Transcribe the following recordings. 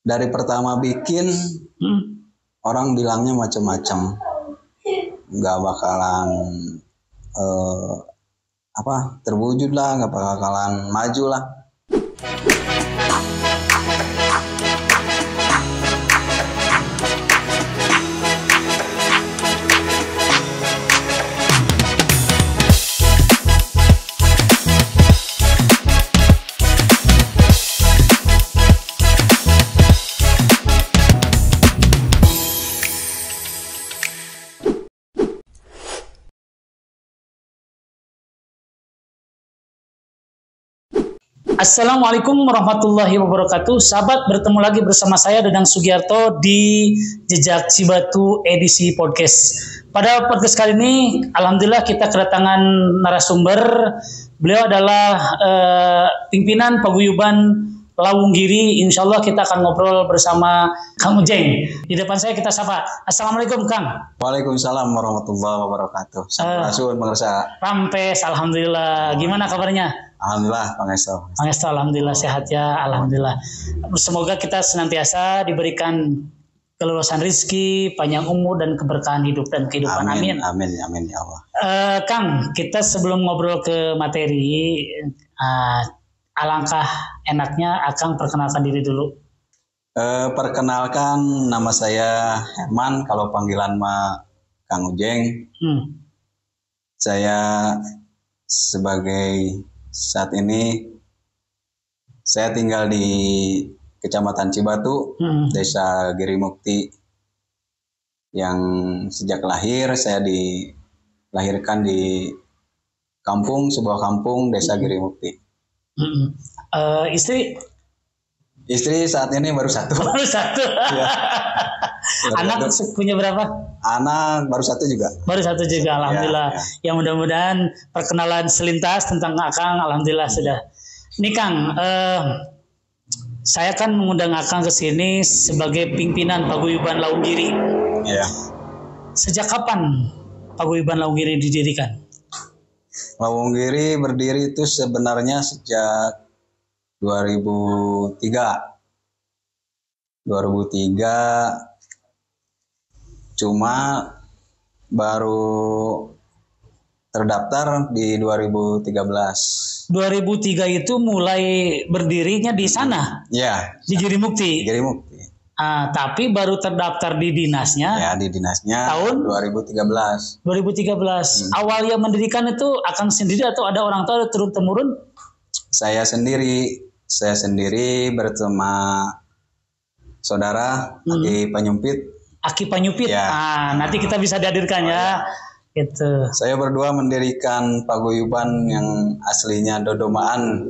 Dari pertama bikin orang bilangnya macam-macam, nggak bakalan terwujud lah, nggak bakalan maju lah. Assalamualaikum warahmatullahi wabarakatuh. Sahabat, bertemu lagi bersama saya Dadang Sugiarto di Jejak Cibatu edisi podcast. Pada podcast kali ini, alhamdulillah kita kedatangan narasumber. Beliau adalah pimpinan paguyuban Lawunggiri. Insya Allah kita akan ngobrol bersama Kang Ujeng. Di depan saya kita sapa. Assalamualaikum Kang. Waalaikumsalam warahmatullahi wabarakatuh. Sampurasun pengersa. Rampes, alhamdulillah. Gimana kabarnya? Alhamdulillah, Pangestu. Pangestu, alhamdulillah sehat ya, alhamdulillah. Semoga kita senantiasa diberikan keluasan rezeki, panjang umur dan keberkahan hidup dan kehidupan. Amin. Amin, amin ya Allah. Kang, kita sebelum ngobrol ke materi, alangkah enaknya Akang perkenalkan diri dulu. Perkenalkan, nama saya Herman, kalau panggilan mah Kang Ujeng. Saya sebagai saat ini saya tinggal di Kecamatan Cibatu, Desa Girimukti, yang sejak lahir saya dilahirkan di sebuah kampung Desa Girimukti. Istri saat ini baru satu. Baru satu. Ya. Anak punya berapa? Anak baru satu juga. Baru satu juga, alhamdulillah. Ya. Yang mudah-mudahan perkenalan selintas tentang Akang, alhamdulillah sudah. Ini Kang, saya kan mengundang Akang ke sini sebagai pimpinan paguyuban Lawunggiri. Ya. Sejak kapan paguyuban Lawunggiri didirikan? Lawunggiri berdiri itu sebenarnya sejak 2003. Cuma baru terdaftar di 2013. 2003 itu mulai berdirinya di sana? Ya. Di Girimukti? Girimukti. Tapi baru terdaftar di dinasnya? Ya, di dinasnya tahun 2013. 2013. Awal yang mendirikan itu Akang sendiri atau ada orang tua turun-temurun? Saya sendiri bersama saudara Aki Panyumpit. Aki Panyumpit. Ya. Nanti kita bisa dihadirkan ya. Gitu. Saya berdua mendirikan paguyuban yang aslinya Dodomaan.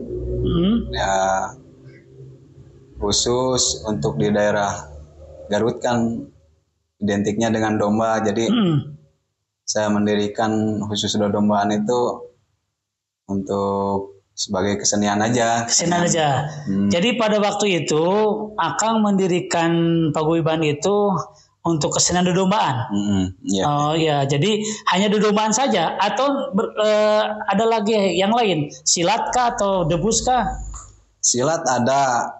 Ya, khusus untuk di daerah Garut kan identiknya dengan domba. Jadi saya mendirikan khusus Dodomaan itu untuk sebagai kesenian aja. Kesenian aja. Jadi pada waktu itu Akang mendirikan paguyuban itu untuk kesenian dodombaan. Ya. Oh ya, jadi hanya dodombaan saja atau ada lagi yang lain? Silat kah atau debus kah? Silat ada,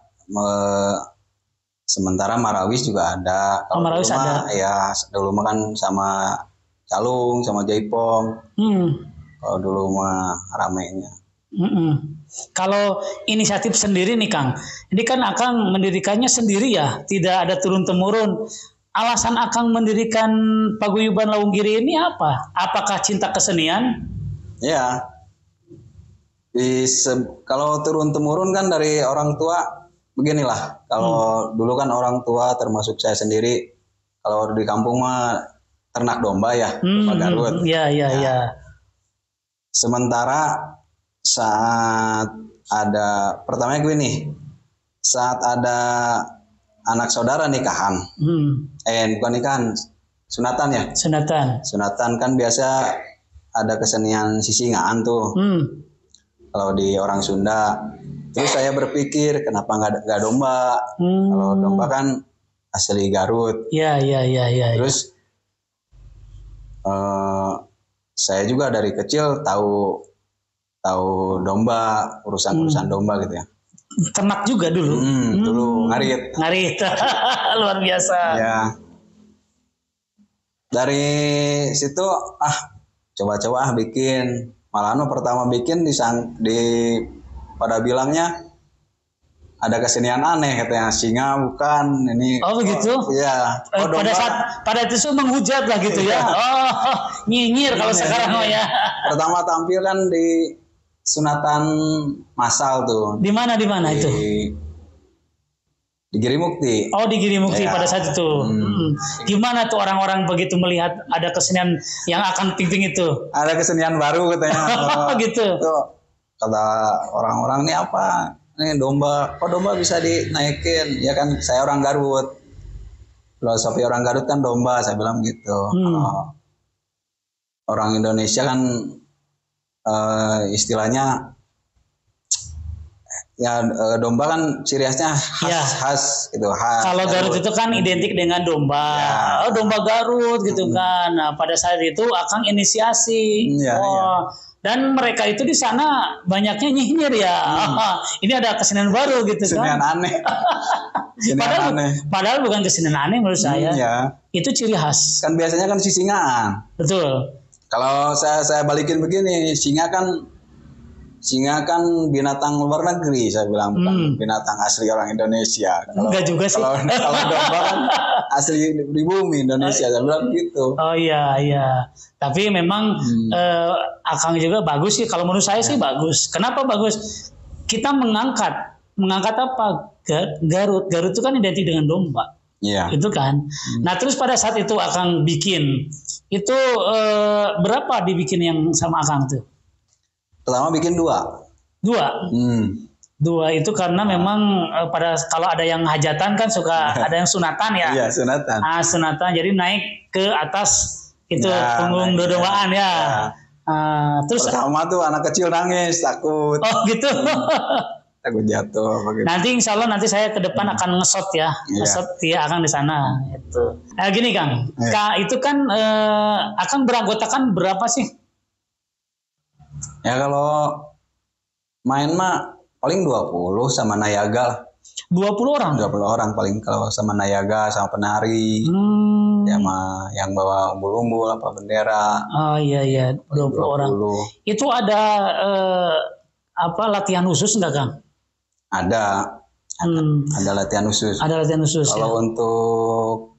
sementara marawis juga ada. Kalau marawis ada. Ya, dulu mah kan sama calung, sama jaipong. Kalau dulu mah ramenya. Kalau inisiatif sendiri nih Kang, ini kan Akang mendirikannya sendiri ya, tidak ada turun-temurun. Alasan Akang mendirikan paguyuban Lawunggiri ini apa? Apakah cinta kesenian? Ya, kalau turun-temurun kan dari orang tua beginilah. Kalau dulu kan orang tua termasuk saya sendiri, kalau di kampung mah ternak domba ya, domba Garut. Ya. Sementara saat ada anak saudara nikahan, bukan nikahan, sunatan ya. Sunatan kan biasa ada kesenian sisingaan tuh. Kalau di orang Sunda. Terus saya berpikir kenapa nggak domba? Kalau domba kan asli Garut. Iya. Terus saya juga dari kecil tahu domba, urusan domba gitu ya. ternak juga dulu. Dulu ngarit. Luar biasa. Ya. Dari situ coba-coba bikin. Malah pertama bikin pada bilangnya ada kesenian aneh katanya, singa bukan ini. Oh begitu? Iya. Pada itu menghujat lah gitu ya. Nyinyir kalau sekarang ya. Pertama tampil kan di sunatan massal tuh. Di mana itu? Di Girimukti. Oh, di Girimukti pada saat itu. Gimana tuh orang-orang begitu melihat ada kesenian yang akan ping-ping itu? Ada kesenian baru katanya. Gitu. Tuh, kata orang-orang ini apa? Ini domba. Kok domba bisa dinaikin? Ya kan saya orang Garut. Filosofi orang Garut kan domba, saya bilang gitu. Orang Indonesia kan istilahnya ya domba kan ciri khasnya khas gitu. Kalau Garut itu kan identik dengan domba. Ya. Domba Garut gitu kan. Nah, pada saat itu Akang inisiasi. Dan mereka itu di sana banyaknya nyinyir ya. Ini ada kesenian baru gitu kesenian kan. Aneh. Padahal bukan kesenian aneh menurut saya. Itu ciri khas. Kan biasanya kan singaan. Betul. Kalau saya balikin begini, singa kan binatang luar negeri, saya bilang bukan binatang asli orang Indonesia. Enggak juga sih. Kalau domba kan asli di bumi Indonesia, saya bilang gitu. Oh iya. Tapi memang Akang juga bagus sih. Kalau menurut saya sih bagus. Kenapa bagus? Kita mengangkat apa? Garut itu kan identik dengan domba. Iya. Itu kan. Nah terus pada saat itu Akang bikin itu berapa dibikin yang sama Akang tuh? Pertama bikin 2. 2 itu karena memang kalau ada yang hajatan kan suka ada yang sunatan ya. Iya, sunatan. Sunatan jadi naik ke atas itu punggung dodomaan ya. Terus pertama tuh anak kecil nangis takut. Oh gitu. Takut jatuh gitu. Nanti insya Allah nanti saya ke depan akan ngesot ya. Ngesot ya Akang di sana itu. Nah gini Kang. Itu kan Akang beranggotakan berapa sih? Ya kalau main mah paling 20 sama nayaga lah. 20 orang? 20 orang paling kalau sama nayaga sama penari. Ya sama yang bawa umbul-umbul apa bendera. Oh iya 20 orang. Itu ada latihan khusus enggak Kang? Ada latihan khusus. Ada latihan khusus. Kalau untuk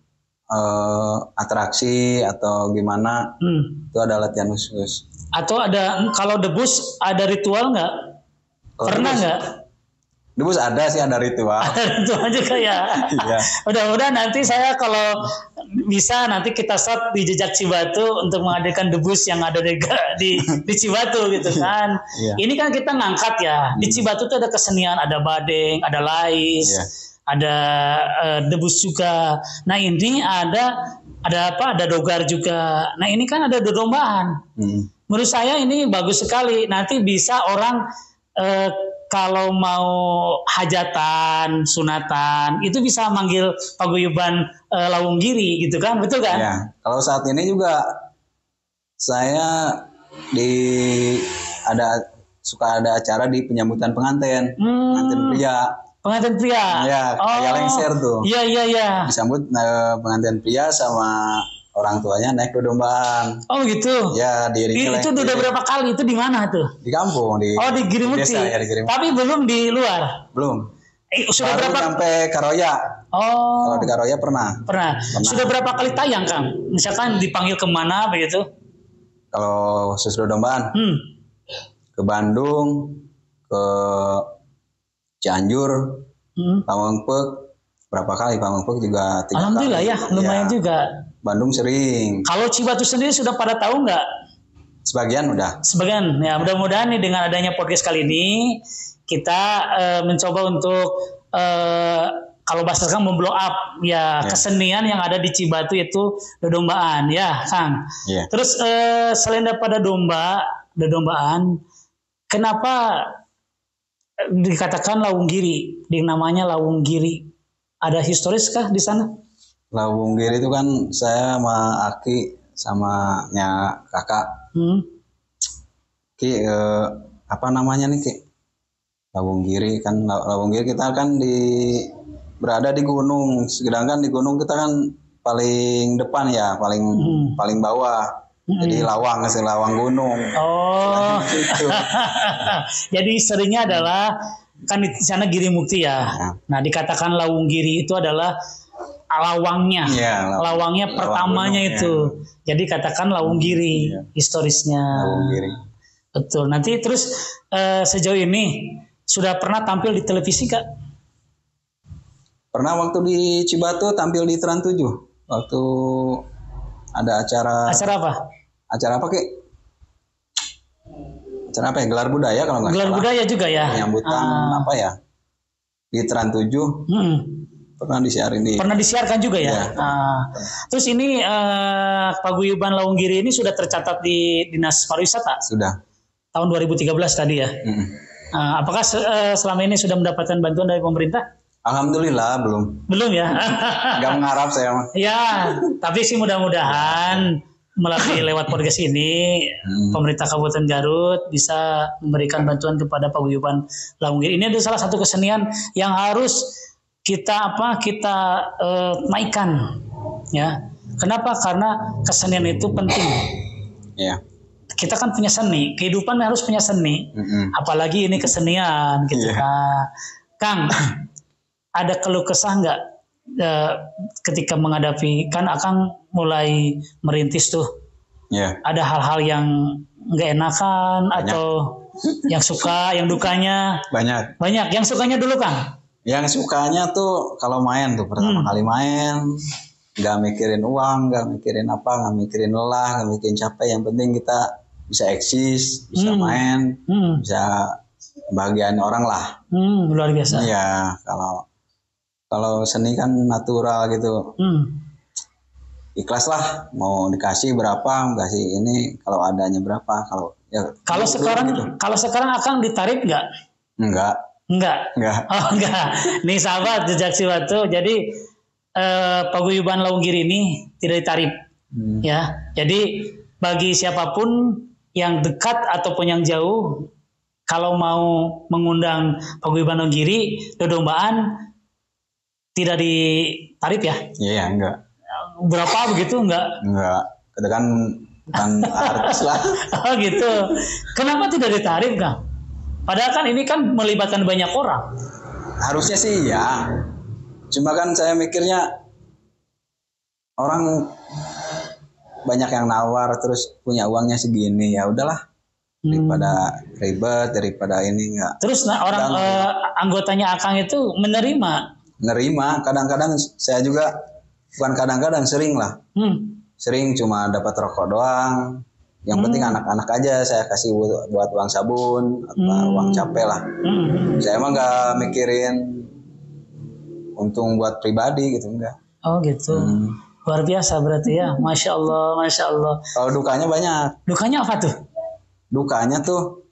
atraksi atau gimana itu ada latihan khusus. Atau kalau debus ada ritual nggak? Pernah nggak? Debus ada sih, ada ritual. Ada ritual juga ya. Iya. Mudah-mudahan nanti saya kalau bisa nanti kita shot di Jejak Cibatu untuk menghadirkan debus yang ada di Cibatu gitu kan. Iya. Ini kan kita ngangkat ya. Di Cibatu tuh ada kesenian, ada badeng, ada lais, ada debus juga. Nah ini ada dogar juga. Nah ini kan ada dodombaan. Menurut saya ini bagus sekali. Nanti bisa orang kalau mau hajatan, sunatan, itu bisa manggil paguyuban Lawunggiri gitu kan, betul kan? Ya. Kalau saat ini juga saya suka ada acara di penyambutan pengantin pria. Pengantin pria. Ya, kayak lengser tuh. Iya. Disambut pengantin pria sama orang tuanya naik dodombaan. Oh gitu. Ya, itu udah berapa kali? Itu di mana tuh? Di kampung, di Girimukti. Ya, di Girimukti. Tapi belum di luar. Belum. Sudah baru berapa? Sampai Karoya. Oh. Kalau di Karoya pernah. Sudah berapa kali tayang, Kang? Misalkan dipanggil kemana begitu? Kalau khusus dodombaan. Ke Bandung, ke Cianjur, Pamengpeuk. Berapa kali Pamengpeuk juga 3 kali. Alhamdulillah ya, lumayan juga. Bandung sering. Kalau Cibatu sendiri sudah pada tahu nggak? Sebagian udah. Sebagian. Ya mudah-mudahan nih dengan adanya podcast kali ini kita mencoba untuk kalau bahasa sekarang memblow up kesenian yang ada di Cibatu itu dodombaan ya, Kang. Yeah. Terus selain daripada dodombaan, kenapa dikatakan Lawunggiri? Namanya Lawunggiri. Ada historis kah di sana? Lawunggiri itu kan saya sama Aki sama kakak. Ki apa namanya nih Ki? Lawunggiri kan, Lawunggiri kita kan berada di gunung, sedangkan di gunung kita kan paling depan ya, paling bawah. Jadi lawang gunung. Oh. Jadi seringnya adalah kan di sana Giri Mukti ya. Nah, dikatakan Lawunggiri itu adalah lawangnya. Ya, lawangnya pertamanya gunung, itu. Ya. Jadi katakan Lawunggiri historisnya. Lawunggiri. Betul. Nanti terus sejauh ini sudah pernah tampil di televisi Kak? Pernah waktu di Cibatu tampil di Trans 7. Waktu ada acara. Acara apa? Acara apa Ki? Acara apa ya? Gelar budaya kalau nggak salah. Gelar budaya juga ya. Penyambutan apa ya? Di Trans 7. Pernah disiarin di. Pernah disiarkan juga ya. Terus ini Paguyuban Lawunggiri ini sudah tercatat di Dinas Pariwisata? Sudah. Tahun 2013 tadi ya. Apakah selama ini sudah mendapatkan bantuan dari pemerintah? Alhamdulillah belum. Belum ya. Gak mengharap saya mah. Ya, tapi sih mudah-mudahan melalui lewat podcast ini pemerintah Kabupaten Garut bisa memberikan bantuan kepada Paguyuban Lawunggiri. Ini adalah salah satu kesenian yang harus kita naikkan ya. Kenapa? Karena kesenian itu penting. Ya. Kita kan punya seni, kehidupan harus punya seni. Apalagi ini kesenian gitu. Kang, ada keluh kesah nggak ketika menghadapi, kan Akang mulai merintis tuh. Ada hal-hal yang nggak enakan atau yang suka, yang dukanya? Banyak. Yang sukanya dulu Kang? Yang sukanya tuh kalau main tuh pertama kali main, nggak mikirin uang, nggak mikirin apa, nggak mikirin lelah, nggak mikirin capek. Yang penting kita bisa eksis, bisa main, bisa bagian orang lah. Luar biasa. Iya, kalau seni kan natural gitu. Ikhlas lah, mau dikasih berapa, kasih ini, kalau adanya berapa, kalau sekarang gitu. Kalau sekarang Akang ditarik nggak? Enggak. Oh enggak. Nih sahabat Jejak Cibatu, jadi Paguyuban Lawunggiri ini tidak ditarik. Ya. Jadi bagi siapapun yang dekat ataupun yang jauh, kalau mau mengundang Paguyuban Lawunggiri dodombaan tidak ditarik ya? Iya, enggak. Berapa begitu enggak? Enggak. Kita kan bukan artis lah. Oh gitu. Kenapa tidak ditarik Kang? Padahal kan ini kan melibatkan banyak orang. Harusnya sih ya. Cuma kan saya mikirnya orang banyak yang nawar terus punya uangnya segini, ya udahlah, daripada ribet, daripada ini enggak. Terus orang anggotanya Akang itu menerima. Kadang-kadang saya juga bukan kadang-kadang, sering lah. Sering cuma dapat rokok doang. Yang penting anak-anak aja saya kasih buat uang sabun atau uang capek lah. Saya emang nggak mikirin untung buat pribadi gitu, enggak. Oh gitu. Luar biasa berarti ya. Masya Allah, Masya Allah. Kalau dukanya banyak. Dukanya apa tuh? Dukanya tuh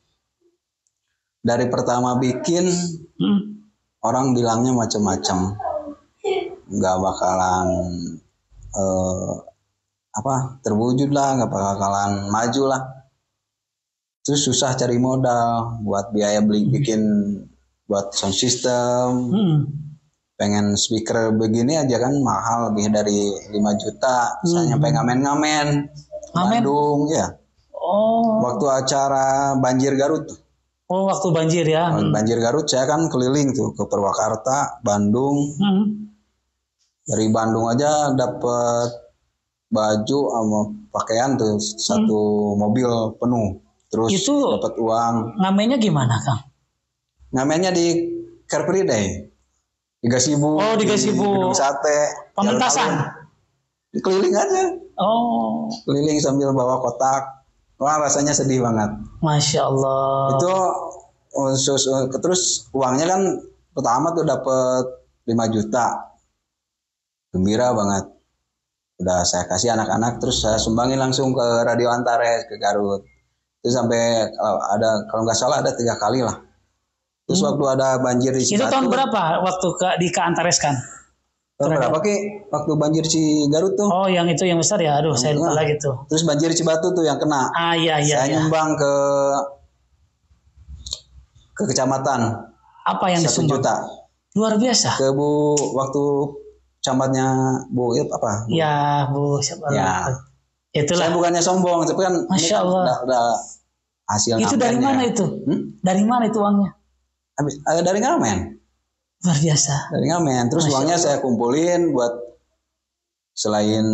dari pertama bikin orang bilangnya macam-macam. Nggak bakalan terwujud lah, nggak bakalan maju lah. Terus susah cari modal buat biaya bikin buat sound system. Pengen speaker begini aja kan mahal, lebih dari 5 juta. Misalnya pengen ngamen-ngamen Bandung ya. Oh. Waktu acara Banjir Garut. Oh, waktu banjir ya. Banjir Garut saya kan keliling tuh ke Purwakarta, Bandung. Dari Bandung aja dapat baju sama pakaian tuh satu mobil penuh. Terus dapat uang. Ngamennya gimana, Kang? Ngamennya di Car Free Day. Di Gasibu. Oh, di Gasibu. Gedung Sate. Pementasan. Keliling aja. Oh. Keliling sambil bawa kotak. Wah, rasanya sedih banget. Masya Allah. Itu terus uangnya kan pertama tuh dapat 5 juta. Gembira banget. Udah saya kasih anak-anak, terus saya sumbangin langsung ke Radio Antares ke Garut. Itu sampai kalau nggak salah ada 3 kali lah. Terus waktu ada banjir di Cibatu. Itu tahun berapa waktu di Antares kan? Tahun berapa Ki? Waktu banjir di Garut tuh. Oh, yang itu yang besar ya. Aduh, saya lupa lagi tuh. Terus banjir Cibatu tuh yang kena. Iya. Saya nyumbang ke kecamatan. Apa yang 1 disumbang? juta. Luar biasa. Ke Bu waktu camatnya Bu apa? Ya Bu siapa? Ya. Itulah. Saya bukannya sombong, tapi kan Masya ini Allah. kan udah hasil itu dari mana itu? Dari mana itu uangnya? Dari ngamen. Luar biasa. Dari ngamen. Terus Masya uangnya Allah. saya kumpulin buat selain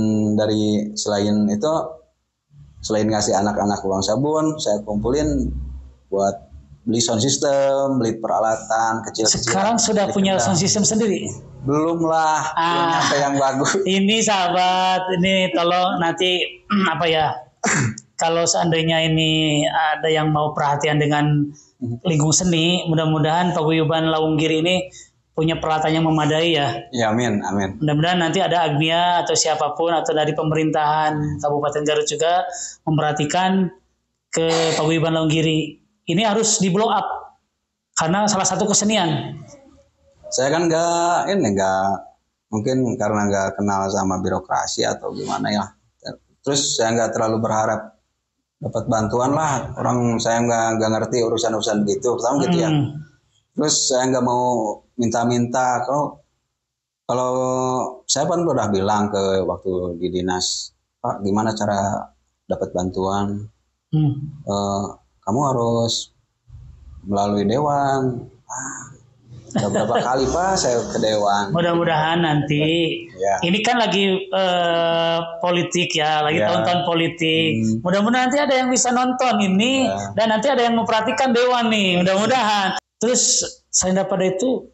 ngasih anak-anak uang sabun, saya kumpulin buat beli sound system, beli peralatan kecil-kecil. Sekarang sudah punya sound system sendiri? Belum lah, belum nyampe yang bagus. Ini sahabat, ini tolong nanti apa ya? Kalau seandainya ini ada yang mau perhatian dengan lingkung seni, mudah-mudahan Paguyuban Launggiri ini punya peralatan yang memadai ya. Ya, amin, amin. Mudah-mudahan nanti ada Agnia atau siapapun atau dari pemerintahan Kabupaten Garut juga memperhatikan ke Paguyuban Launggiri. Ini harus di blow up karena salah satu kesenian. Saya kan mungkin karena nggak kenal sama birokrasi atau gimana ya. Terus saya nggak terlalu berharap dapat bantuan lah. Orang saya nggak ngerti urusan-urusan gitu, pertama gitu ya. Terus saya nggak mau minta-minta. Kalau saya kan udah bilang ke waktu di dinas, Pak, gimana cara dapat bantuan? Kamu harus melalui dewan. Udah berapa kali Pak saya ke dewan. Mudah-mudahan nanti ini kan lagi politik ya, lagi tahun-tahun politik. Mudah-mudahan nanti ada yang bisa nonton ini dan nanti ada yang memperhatikan dewan nih. Mudah-mudahan. Terus saya dapat itu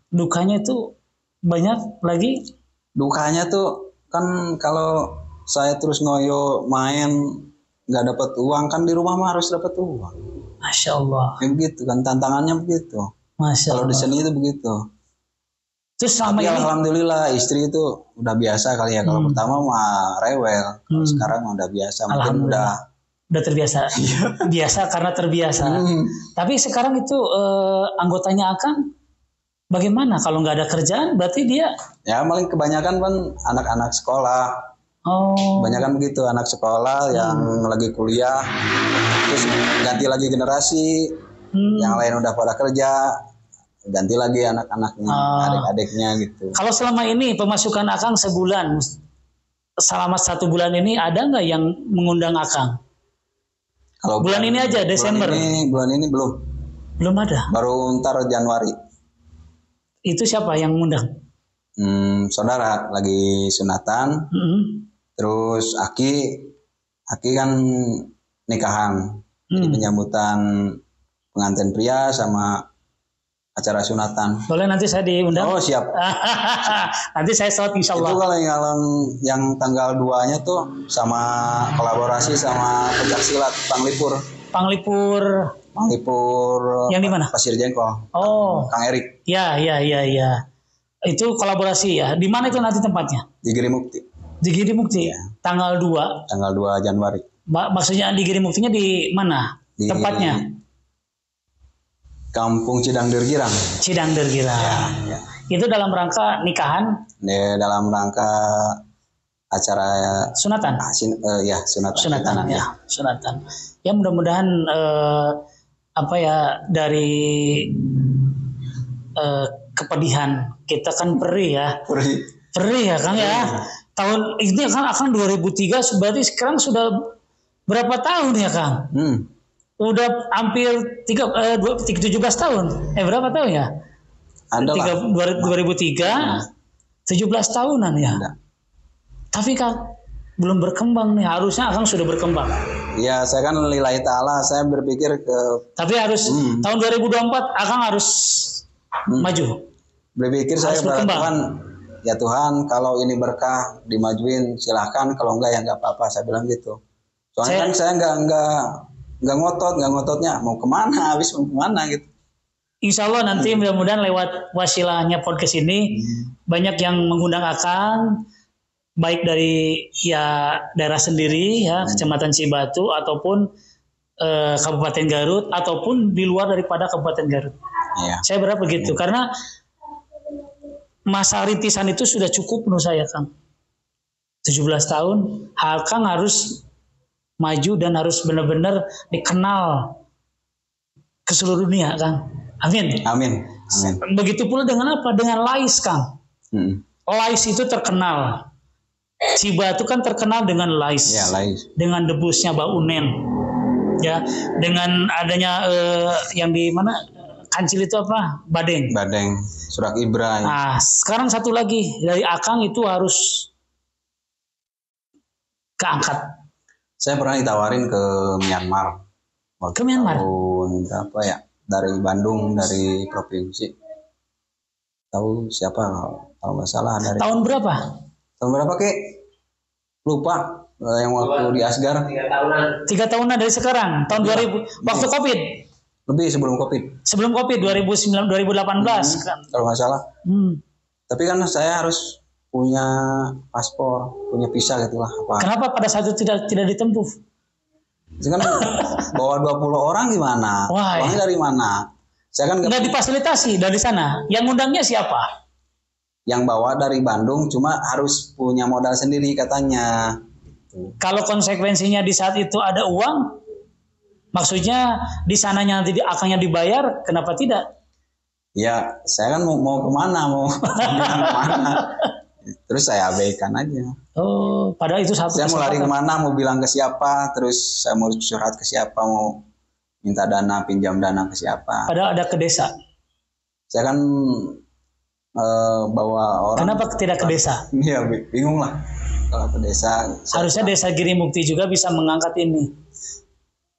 dukanya itu banyak lagi. Dukanya tuh kan kalau saya terus ngoyo main nggak dapat uang, kan di rumah mah harus dapat uang. Masya Allah. Ya begitu kan, tantangannya begitu. Masya Allah. Kalau di seni itu begitu. Terus selama tapi ini alhamdulillah istri itu udah biasa kali ya. Kalau pertama mah rewel, kalau sekarang udah biasa. Mungkin udah terbiasa. Biasa karena terbiasa. Tapi sekarang itu anggotanya Akang bagaimana? Kalau nggak ada kerjaan berarti dia? Ya paling kebanyakan kan anak-anak sekolah. Kebanyakan begitu, anak sekolah yang lagi kuliah, terus ganti lagi generasi, yang lain udah pada kerja, ganti lagi anak-anaknya, adik-adiknya gitu. Kalau selama ini pemasukan Akang sebulan, selama 1 bulan ini ada nggak yang mengundang Akang? Kalau bulan ini aja Desember. Bulan ini belum. Belum ada. Baru ntar Januari. Itu siapa yang mengundang? Saudara lagi sunatan. Terus Aki kan nikahan. Jadi penyambutan pengantin pria sama acara sunatan. Boleh nanti saya diundang? Oh siap. Nanti saya sholat insya Allah. Itu kalau yang tanggal 2-nya tuh sama kolaborasi sama pencaksilat Panglipur. Yang di mana? Pasir Jengkol. Kang Erik. Ya. Itu kolaborasi ya. Di mana itu nanti tempatnya? Di Giri Mukti. Di Giri Mukti. Ya. Tanggal 2. Tanggal 2 Januari. Maksudnya di Giri Muktinya di mana? Tempatnya? Kampung Cidangder Girang. Ya. Itu dalam rangka nikahan? Dalam rangka acara sunatan. Sunatan. Sunatan. Ya mudah-mudahan dari kepedihan kita kan perih ya Kang ya. Tahun ini kan akan 2003, berarti sekarang sudah berapa tahun ya Kang? Udah hampir 17 tahun. Berapa tahun ya? 2003 17 tahunan ya. Tapi Kang belum berkembang nih. Harusnya Akang sudah berkembang. Iya, saya kan lillahi ta'ala, saya berpikir tapi harus tahun 2024 Akang harus maju. Berpikir saya berkembang. Ya Tuhan, kalau ini berkah dimajuin silahkan, kalau enggak ya enggak apa-apa, saya bilang gitu. Soalnya kan saya enggak ngototnya mau kemana, habis mau kemana gitu. Insya Allah nanti mudah-mudahan lewat wasilahnya podcast ini banyak yang mengundang Akang, baik dari daerah sendiri ya, Kecamatan Cibatu ataupun Kabupaten Garut ataupun di luar daripada Kabupaten Garut. Ya. Saya berharap begitu karena masa rintisan itu sudah cukup menurut saya Kang. 17 tahun, Akang harus maju dan harus benar-benar dikenal ke seluruh dunia Kang. Amin. Amin. Amin. Begitu pula dengan apa? Dengan Lais, Kang. Lais itu terkenal. Cibatu kan terkenal dengan Lais. Ya, Lais. Dengan debusnya Mbak Unen. Ya, dengan adanya yang di mana Kancil itu apa? Badeng. Surak Ibrahim. Nah, sekarang satu lagi dari Akang itu harus keangkat. Saya pernah ditawarin ke Myanmar. Ke Myanmar? Tahun berapa ya? Dari Bandung, dari provinsi. Tahu siapa? Kalau nggak salah dari. Tahun berapa? Tahun berapa kek? Lupa. Yang waktu di Asgar. 3 tahunan dari sekarang. Tahun 2000. Waktu COVID. Lebih sebelum COVID. Sebelum COVID 2018 kan. Kalau nggak salah. Tapi kan saya harus punya paspor, punya visa gitu lah. Kenapa pada saat itu tidak ditempuh? Itu kan bawa 20 orang gimana? Wah, orangnya dari mana? Saya kan nggak difasilitasi dari sana. Yang undangnya siapa? Yang bawa dari Bandung, cuma harus punya modal sendiri katanya. Kalau konsekuensinya di saat itu ada uang, maksudnya di sananya nanti akangnya dibayar, kenapa tidak? Ya, saya kan mau kemana, mau kemana? Terus saya abaikan aja. Oh, padahal itu satu. Saya mau lari kemana, mau bilang ke siapa, terus saya mau curhat ke siapa, mau minta dana, pinjam dana ke siapa. Padahal ada ke desa. Saya kan bawa orang. Kenapa tidak ke desa? Iya, bingung lah. Kalau ke desa. Harusnya desa Girimukti juga bisa mengangkat ini.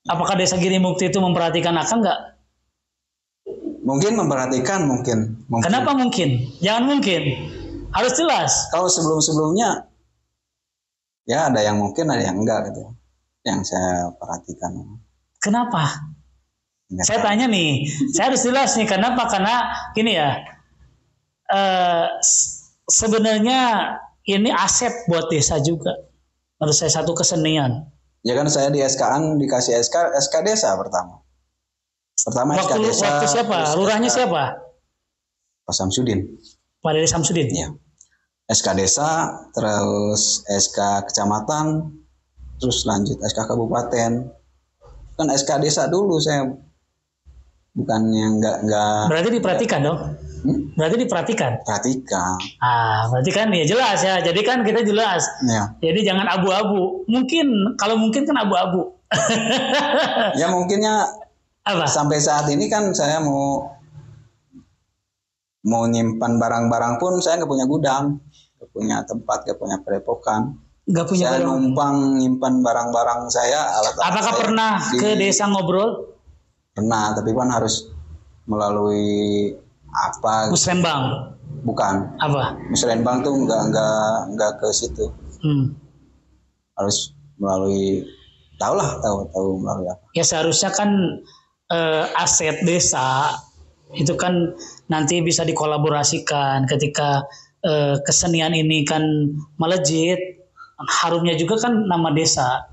Apakah desa Girimukti itu memperhatikan Akang nggak? Mungkin memperhatikan, mungkin. Kenapa mungkin? Jangan mungkin. Harus jelas. Kalau sebelum-sebelumnya, ya ada yang mungkin, ada yang enggak gitu. Yang saya perhatikan. Kenapa? Saya tanya nih, saya harus jelas nih. Kenapa? Karena gini ya, sebenarnya ini aset buat desa juga. Menurut saya satu kesenian. Ya kan saya di SK-an dikasih SK desa pertama. SK desa. Waktu siapa? Lurahnya siapa? Pak Samsudin. Pak Dede Samsudin. Ya. SK desa, terus SK kecamatan, terus lanjut SK kabupaten. Kan SK desa dulu saya, bukannya enggak. Berarti diperhatikan dong. Berarti diperhatikan. Perhatikan. Berarti kan ya jelas ya. Jadi kan kita jelas. Ya. Jadi jangan abu-abu. Mungkin kalau mungkin kan abu-abu. Ya mungkinnya apa? Sampai saat ini kan saya mau nyimpan barang-barang pun saya nggak punya gudang, nggak punya tempat, nggak punya padepokan. Nggak punya. Saya numpang nyimpan barang-barang saya, alat-alat. Apakah saya pernah ke desa ngobrol? Pernah, tapi kan harus melalui apa? Musrembang. Bukan. Apa? Musrembang tuh nggak ke situ. Harus melalui tahu melalui apa? Ya seharusnya kan aset desa itu kan nanti bisa dikolaborasikan ketika kesenian ini kan melejit, harumnya juga kan nama desa.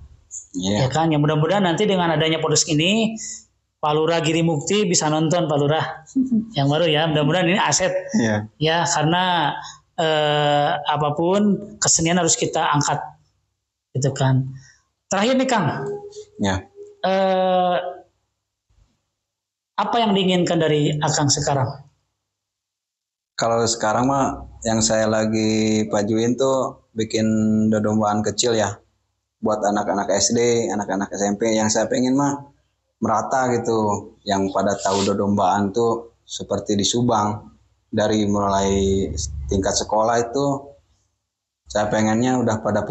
Ya kan, ya mudah-mudahan nanti dengan adanya podcast ini Pak Lurah Girimukti bisa nonton Pak Lurah yang baru ya, mudah-mudahan ini aset. Ya karena apapun kesenian harus kita angkat gitu kan. Terakhir nih Kang, apa yang diinginkan dari Akang sekarang? Kalau sekarang mah yang saya lagi pajuin tuh bikin dodombaan kecil ya, buat anak-anak SD, anak-anak SMP. Yang saya pengen mah merata gitu, yang pada tahu dodombaan tuh seperti di Subang, dari mulai tingkat sekolah itu saya pengennya udah pada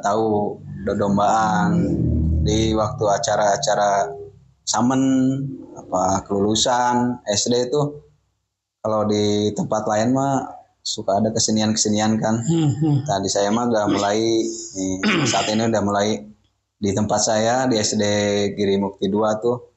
tahu dodombaan di waktu acara-acara samen, apa kelulusan SD itu. Kalau di tempat lain mah suka ada kesenian-kesenian kan. Tadi saya mah saat ini udah mulai di tempat saya di SD Girimukti 2 tuh.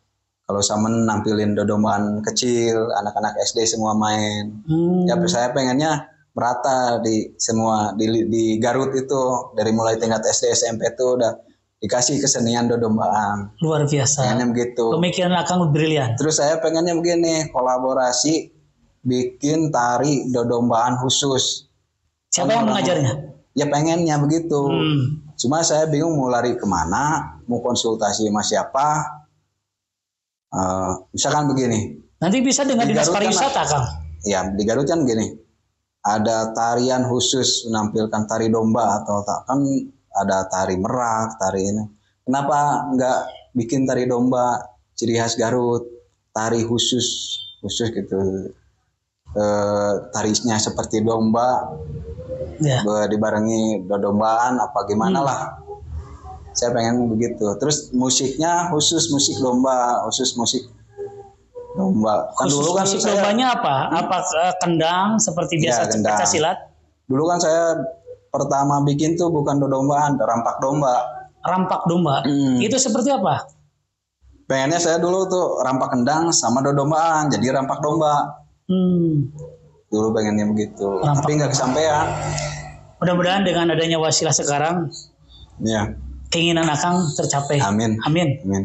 Kalau samen nampilin dodombaan kecil, anak-anak SD semua main. Ya saya pengennya merata di semua di Garut itu, dari mulai tingkat SD SMP tuh udah dikasih kesenian dodombaan. Luar biasa. Pengennya begitu. Pemikiran Akang brilian. Terus saya pengennya begini, kolaborasi bikin tari dodombaan khusus. Siapa yang mengajarnya? Ya pengennya begitu. Cuma saya bingung mau lari kemana, mau konsultasi sama siapa. Misalkan begini, Nanti bisa dengan dinas pariwisata, Kang. Ya, di Garut kan gini. Ada tarian khusus menampilkan tari domba atau tak, kan ada tari merak, tari ini. Kenapa nggak bikin tari domba ciri khas Garut, tari khusus gitu, tarisnya seperti domba, dibarengi dombaan apa gimana lah. Saya pengen begitu. Terus musiknya khusus musik domba, khusus musik domba. Kan khusus dulu kan musik dombanya apa? Apa kendang seperti biasa pencak silat? Dulu kan saya pertama bikin tuh bukan dombaan, rampak domba. Rampak domba. Itu seperti apa? Pengennya saya dulu tuh rampak kendang sama dombaan, jadi rampak domba. Dulu pengennya begitu, rampak tapi nggak kesampaian. Mudah-mudahan dengan adanya wasilah sekarang, keinginan Akang tercapai. Amin. Amin. Amin.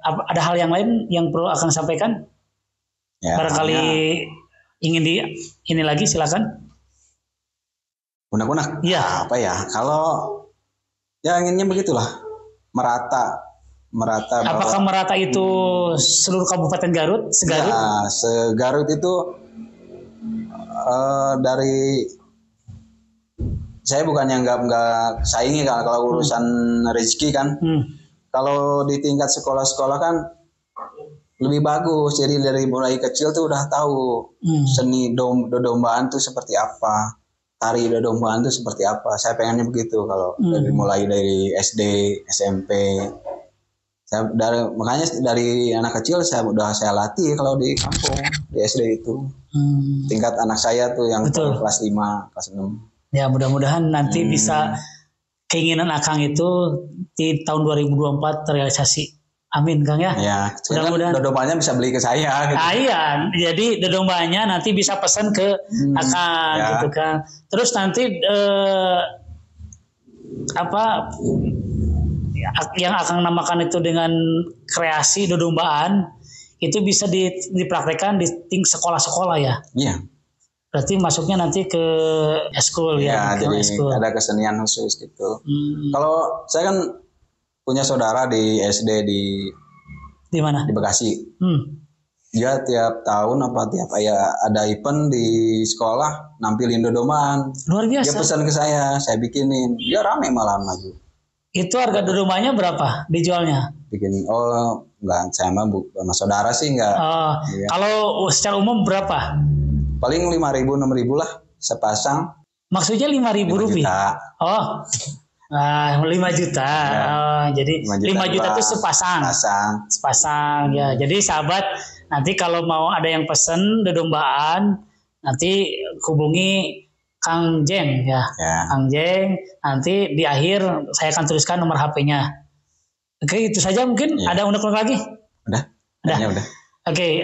Ada hal yang lain yang perlu Akang sampaikan? Ya, barangkali ingin ini lagi, silakan. Unak-unak. Iya. Apa ya? Kalau ya inginnya begitulah, merata. Apakah merata itu seluruh Kabupaten Garut, segarut? Ya, segarut itu dari saya bukannya nggak saingi kan kalau urusan rezeki kan. Kalau di tingkat sekolah-sekolah kan lebih bagus. Jadi dari mulai kecil tuh udah tahu seni dombaan tuh seperti apa, tari dombaan tuh seperti apa. Saya pengennya begitu kalau mulai dari SD, SMP. Makanya dari anak kecil saya latih kalau di kampung, di SD itu. Tingkat anak saya tuh yang kelas 5, kelas 6. Ya, mudah-mudahan nanti bisa keinginan Akang itu di tahun 2024 terrealisasi. Amin, Kang ya. Ya, mudah-mudahan dombanya bisa beli ke saya gitu. Iya, jadi dombanya nanti bisa pesan ke Akang gitu kan. Terus nanti yang Akang namakan itu dengan kreasi dombaan itu bisa dipraktekkan di sekolah-sekolah ya. Iya. Berarti masuknya nanti ke eskul ya. Jadi ada kesenian khusus gitu. Kalau saya kan punya saudara di SD di mana? Di Bekasi. Dia tiap tahun tiap ada event di sekolah nampilin dombaan. Luar biasa. Dia pesan ke saya bikinin. Dia rame malah maju. Itu harga dombanya berapa dijualnya? Bikin enggak, saya sama saudara sih enggak. Iya. Kalau secara umum berapa? Paling 5.000 6.000 lah sepasang. Maksudnya 5.000 rupiah. Oh. Nah, 5 juta. Ya. Jadi 5 juta itu sepasang. Sepasang ya. Jadi sahabat, nanti kalau mau ada yang pesen dombaan, nanti hubungi Kang Jeng ya. Kang Jeng, nanti di akhir saya akan tuliskan nomor HP-nya. Oke, itu saja mungkin. Ada unek-unek lagi? Udah. Oke,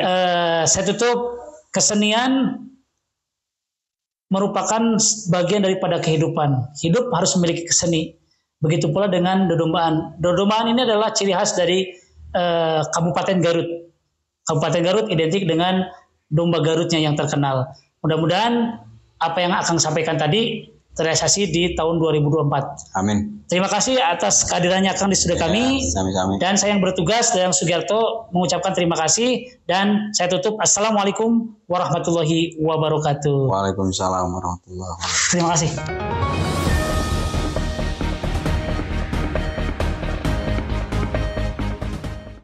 saya tutup. Kesenian merupakan bagian daripada kehidupan. Hidup harus memiliki keseni. Begitu pula dengan dombaan. Dombaan ini adalah ciri khas dari Kabupaten Garut. Kabupaten Garut identik dengan domba Garutnya yang terkenal. Mudah-mudahan apa yang Akang sampaikan tadi terrealisasi di tahun 2024. Amin. Terima kasih atas kehadirannya Akang di studio kami. Sami-sami. Dan saya yang bertugas, Dayang Sugiarto, mengucapkan terima kasih. Dan saya tutup. Assalamualaikum warahmatullahi wabarakatuh. Waalaikumsalam warahmatullahi wabarakatuh. Terima kasih.